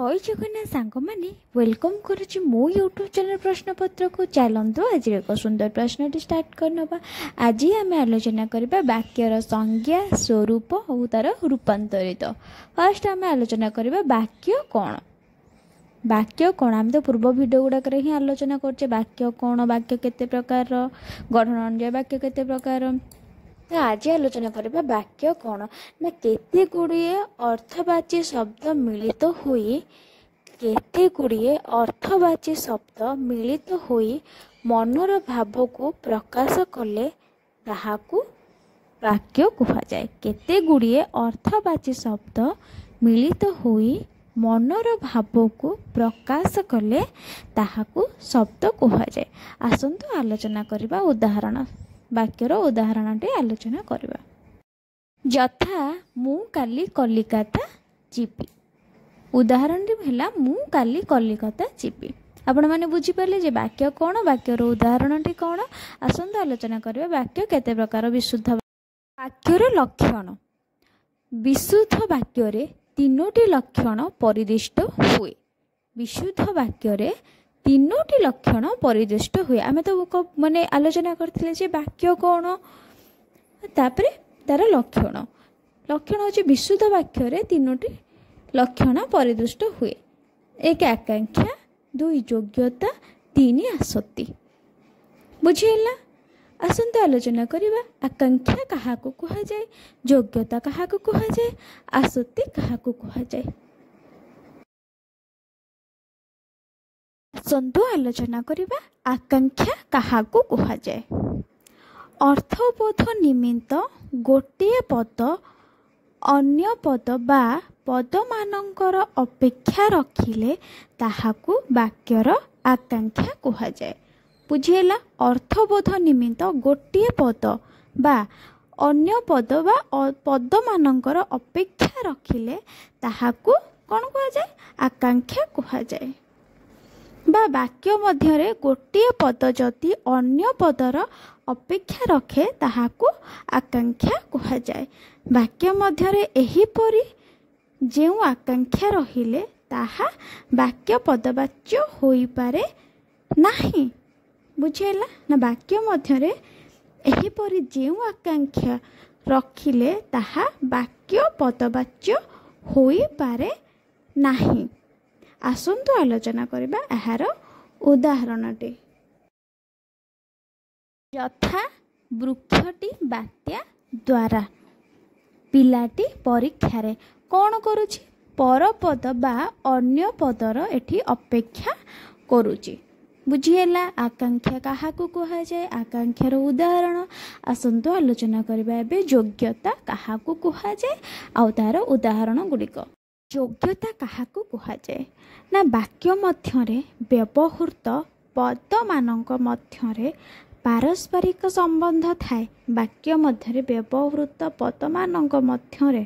जय जगन्नाथ सांग मैंने वेलकम करुच्ची मो यूट्यूब चैनल प्रश्नपत्र को चलतु आज एक सुंदर प्रश्न स्टार्ट करनबा। आज आम आलोचना करबा वाक्यर संज्ञा स्वरूप और तार रूपांतरित। फर्स्ट आम आलोचना करबा वाक्य कौन। वाक्य कौन आम तो पूर्व भिडियो गुड़ाक ही आलोचना करछे वाक्य कौन, वाक्य केते प्रकार, गठन अनुसार वाक्य केते प्रकार। तो आज आलोचना करबा वाक्य कौन ना केते गुड़िए अर्थवाची शब्द मिलित होई केते गुड़िए अर्थवाची शब्द मिलित होई मनर भाव को प्रकाश कले ताहाकू वाक्य कहा जाए। केते गुड़िए अर्थवाची शब्द मिलित होई मनर भाव को प्रकाश कले ताहाकू शब्द कहा जाए। आसंतु आलोचना करबा उदाहरण वाक्यर उदाहरण आलोचना करबा। यथा मु काली कलिकता जीपी। उदाहरण है मु काली कलिकता जीपी। आपण माने बुझी पाले जे वाक्य कौन, वाक्यर उदाहरण कौन। आसंतु आलोचना करबा वाक्य केते प्रकार। विशुद्ध वाक्यर लक्षण। विशुद्ध वाक्य रे तीनोटी लक्षण परिदृष्ट हुए। विशुद्ध वाक्य रे तीनोटी लक्षण परिदृष्ट हुए। आमे तो माने आलोचना करथिले जे वाक्य कौन तापरे तार लक्षण। लक्षण होची विशुद्ध वाक्य रे तीनोटी लक्षण परिदृष्ट हुए। एक आकांक्षा, दुई योग्यता, तीन आसक्ति। बुझिला। आसंतु आलोचना करिबा आकांक्षा काहाकू कहा जाए, योग्यता काहाकू कहा जाए, आसक्ति काहाकू कहा जाए। आसंतु आलोचना करिबा आकांक्षा काहाकू कहा जाए। अर्थबोध निमित्त गोटिए पद अन्य पद बा पद मानकर अपेक्षा रखिले ताहाकू वाक्यर आकांक्षा कहा जाए। बुझिला। अर्थबोध निमित्त गोटिए पद बा अन्य पद बा पद मानकर अपेक्षा रखिले ताहाकू कौन कहा जाए, आकांक्षा कहा जाए। बा वाक्य मध्यरे गोटिए पद जदि अन्य पदर अपेक्षा रखे ताहाकू आकांक्षा कहा जाए। वाक्य मध्यरे एहीपरि जेउ आकांक्षा रहिले ताहा वाक्य पदवाच्य होई पारे नाही। बुझेला ना। वाक्य मध्यरे एहीपरि जेउ आकांक्षा रखिले ताहा वाक्य पदवाच्य होई पारे नाही। आसंतु आलोचना करबा एहार उदाहरणटे। यथा वृक्षटी बात्या द्वारा। पिलाटी परीक्षा रे कौन करुछि, परपद बा अन्य पदर एठी अपेक्षा करुछि। बुझिएला। आकांक्षा काहाकू कहा जाए, आकांक्षार उदाहरण। आसंतु आलोचना करबा एबे योग्यता काहाकू कहा जाए आउ तार उदाहरण गुड़िक। योग्यता काहाकू कहा जाए ना वाक्य मध्यरे व्यवहृत पद मानक मध्यरे पारस्परिक संबंध थाए। वाक्य मध्यरे व्यवहृत पद मानक मध्यरे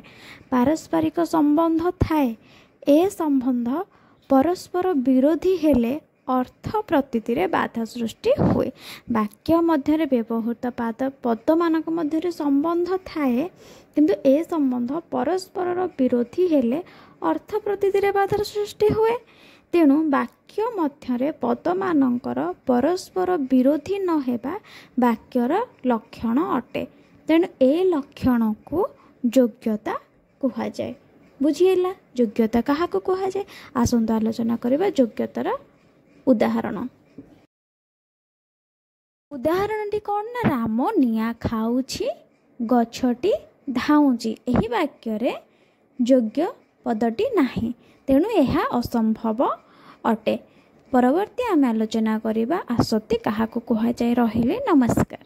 पारस्परिक संबंध थाए। ए संबंध परस्पर विरोधी हेले अर्थ प्रतीति रे बाधा सृष्टि हुए। वाक्य मध्यरे व्यवहृत पद मानक मध्यरे संबंध थाए किंतु ए संबंध परस्पर विरोधी हेले अर्थ प्रतीति रे बाधा सृष्टि हुए। तेणु वाक्य मध्यरे पद मानकर परस्पर विरोधी न हेबा वाक्यर लक्षण अटे। तेणु ए लक्षण को योग्यता कहा जाए। बुझिएला। योग्यता काहाकू कहा जाए। आसंतु आलोचना करबा योग्यतार उदाहरण। उदाहरणटी कौन ना राम निया खाऊछि गछटी धाउछि। एही वाक्य रे योग्य पदटी नाही। तेणु यह असंभव अटे। परवर्ती आम आलोचना करबा आसक्ति काहाकू कहा जाए। रहिले नमस्कार।